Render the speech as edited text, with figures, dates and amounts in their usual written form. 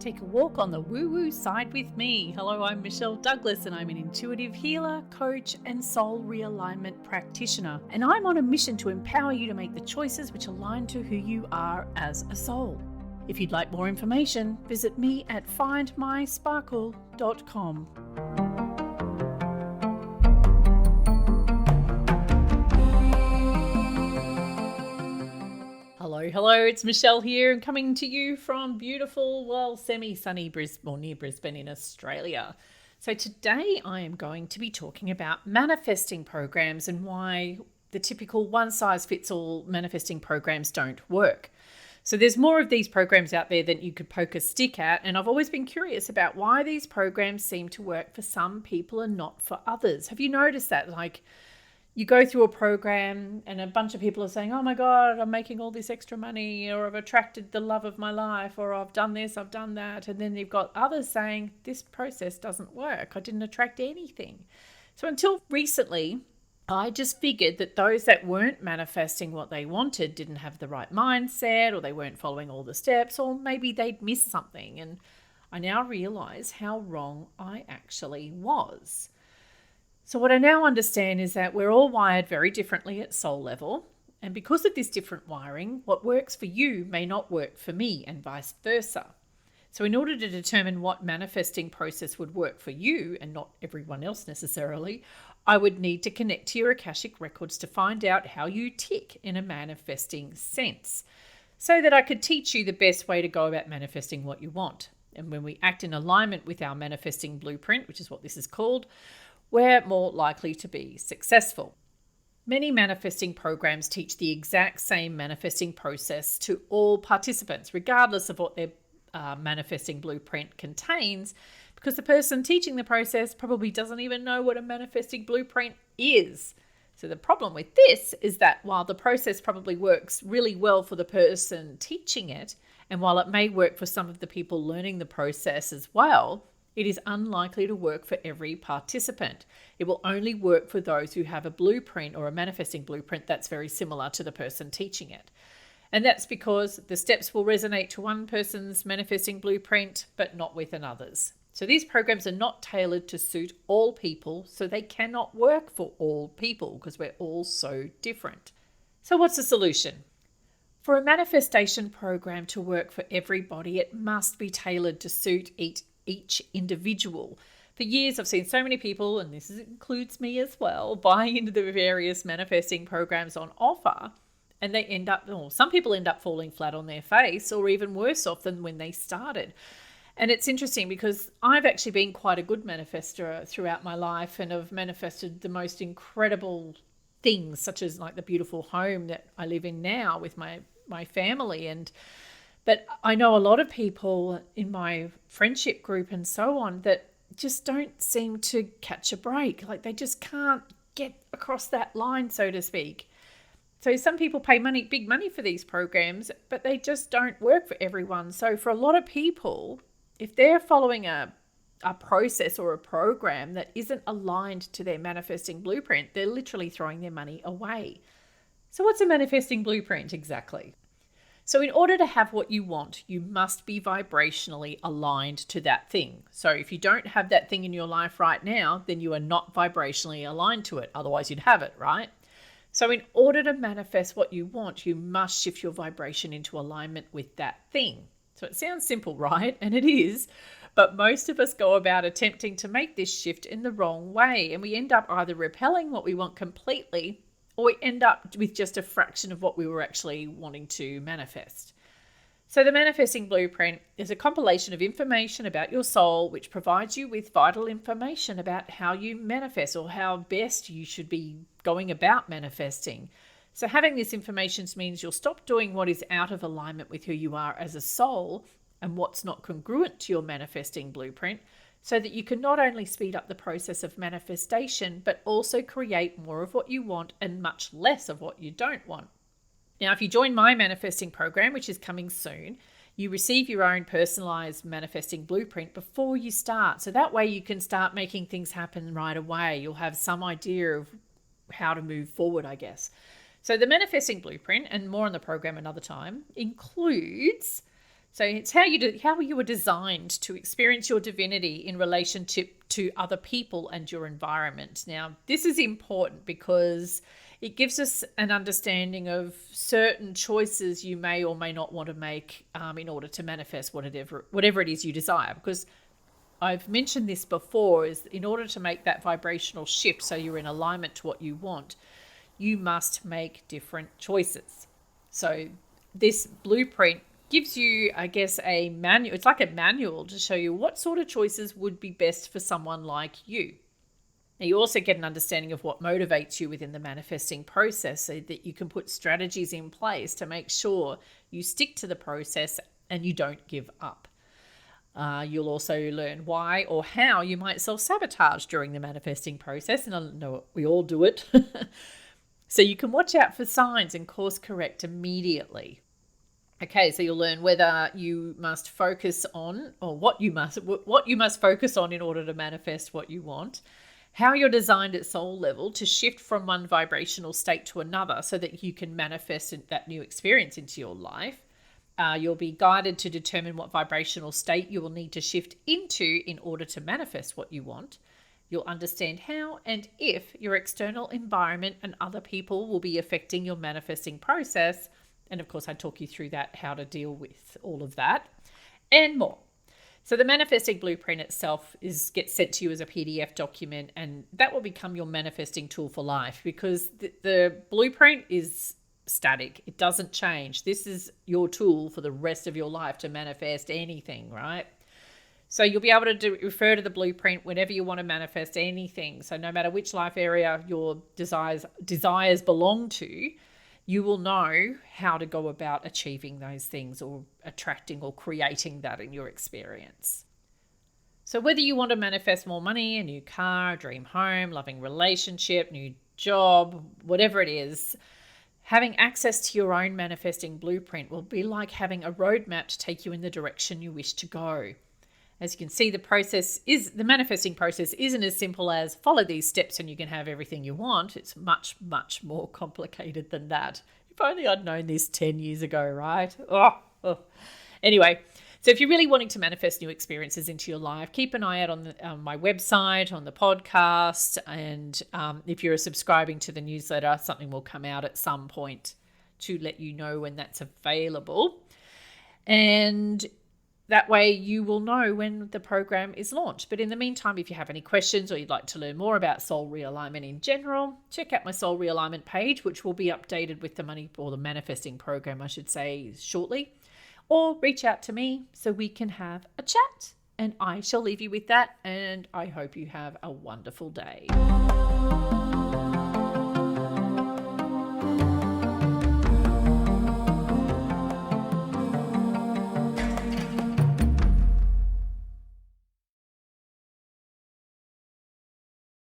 Take a walk on the woo-woo side with me. Hello, I'm Michelle Douglas and I'm an intuitive healer, coach and soul realignment practitioner. And I'm on a mission to empower you to make the choices which align to who you are as a soul. If you'd like more information, visit me at findmysparkle.com. Hello, it's Michelle here and coming to you from beautiful, semi-sunny Brisbane, or near Brisbane in Australia. So today I am going to be talking about manifesting programs and why the typical one-size-fits-all manifesting programs don't work. So there's more of these programs out there than you could poke a stick at, and I've always been curious about why these programs seem to work for some people and not for others. Have you noticed that? Like, you go through a program and a bunch of people are saying, oh my God, I'm making all this extra money, or I've attracted the love of my life, or I've done this, I've done that. And then you've got others saying, this process doesn't work. I didn't attract anything. So until recently, I just figured that those that weren't manifesting what they wanted didn't have the right mindset, or they weren't following all the steps, or maybe they'd missed something. And I now realize how wrong I actually was. So what I now understand is that we're all wired very differently at soul level. And because of this different wiring, what works for you may not work for me and vice versa. So in order to determine what manifesting process would work for you and not everyone else necessarily, I would need to connect to your Akashic records to find out how you tick in a manifesting sense, so that I could teach you the best way to go about manifesting what you want. And when we act in alignment with our manifesting blueprint, which is what this is called, we're more likely to be successful. Many manifesting programs teach the exact same manifesting process to all participants, regardless of what their manifesting blueprint contains, because the person teaching the process probably doesn't even know what a manifesting blueprint is. So the problem with this is that while the process probably works really well for the person teaching it, and while it may work for some of the people learning the process as well, it is unlikely to work for every participant. It will only work for those who have a blueprint or a manifesting blueprint that's very similar to the person teaching it. And that's because the steps will resonate to one person's manifesting blueprint, but not with another's. So these programs are not tailored to suit all people, so they cannot work for all people because we're all so different. So what's the solution? For a manifestation program to work for everybody, it must be tailored to suit each individual. For years, I've seen so many people, and this includes me as well, buying into the various manifesting programs on offer, and they end up, or some people end up falling flat on their face, or even worse off than when they started. And it's interesting because I've actually been quite a good manifester throughout my life, and have manifested the most incredible things, such as like the beautiful home that I live in now with my family. But I know a lot of people in my friendship group and so on that just don't seem to catch a break. Like they just can't get across that line, so to speak. So some people pay big money for these programs, but they just don't work for everyone. So for a lot of people, if they're following a process or a program that isn't aligned to their manifesting blueprint, they're literally throwing their money away. So what's a manifesting blueprint exactly? So in order to have what you want, you must be vibrationally aligned to that thing. So if you don't have that thing in your life right now, then you are not vibrationally aligned to it. Otherwise you'd have it, right? So in order to manifest what you want, you must shift your vibration into alignment with that thing. So it sounds simple, right? And it is. But most of us go about attempting to make this shift in the wrong way. And we end up either repelling what we want completely, or we end up with just a fraction of what we were actually wanting to manifest. So the manifesting blueprint is a compilation of information about your soul, which provides you with vital information about how you manifest, or how best you should be going about manifesting. So having this information means you'll stop doing what is out of alignment with who you are as a soul and what's not congruent to your manifesting blueprint, so that you can not only speed up the process of manifestation, but also create more of what you want and much less of what you don't want. Now, if you join my manifesting program, which is coming soon, you receive your own personalized manifesting blueprint before you start. So that way you can start making things happen right away. You'll have some idea of how to move forward, I guess. So the manifesting blueprint, and more on the program another time, includes So it's how you were designed to experience your divinity in relationship to other people and your environment. Now, this is important because it gives us an understanding of certain choices you may or may not want to make in order to manifest whatever it is you desire. Because I've mentioned this before, is in order to make that vibrational shift so you're in alignment to what you want, you must make different choices. So this blueprint gives you, I guess, a manual. It's like a manual to show you what sort of choices would be best for someone like you. Now, you also get an understanding of what motivates you within the manifesting process so that you can put strategies in place to make sure you stick to the process and you don't give up. You'll also learn why or how you might self-sabotage during the manifesting process. And I know we all do it. So you can watch out for signs and course correct immediately. Okay, so you'll learn whether you must focus on, or what you must focus on in order to manifest what you want, how you're designed at soul level to shift from one vibrational state to another so that you can manifest that new experience into your life. You'll be guided to determine what vibrational state you will need to shift into in order to manifest what you want. You'll understand how and if your external environment and other people will be affecting your manifesting process. And of course, I talk you through that, how to deal with all of that and more. So the manifesting blueprint itself gets sent to you as a PDF document, and that will become your manifesting tool for life, because the blueprint is static. It doesn't change. This is your tool for the rest of your life to manifest anything, right? So you'll be able to refer to the blueprint whenever you want to manifest anything. So no matter which life area your desires belong to, you will know how to go about achieving those things or attracting or creating that in your experience. So whether you want to manifest more money, a new car, a dream home, loving relationship, new job, whatever it is, having access to your own manifesting blueprint will be like having a roadmap to take you in the direction you wish to go. As you can see, the manifesting process isn't as simple as follow these steps and you can have everything you want. It's much, much more complicated than that. If only I'd known this 10 years ago, right? Anyway, so if you're really wanting to manifest new experiences into your life, keep an eye out on my website, on the podcast, and if you're subscribing to the newsletter, something will come out at some point to let you know when that's available. And that way you will know when the program is launched. But in the meantime, if you have any questions or you'd like to learn more about soul realignment in general, check out my soul realignment page, which will be updated with the money or the manifesting program, I should say, shortly. Or reach out to me so we can have a chat. And I shall leave you with that. And I hope you have a wonderful day.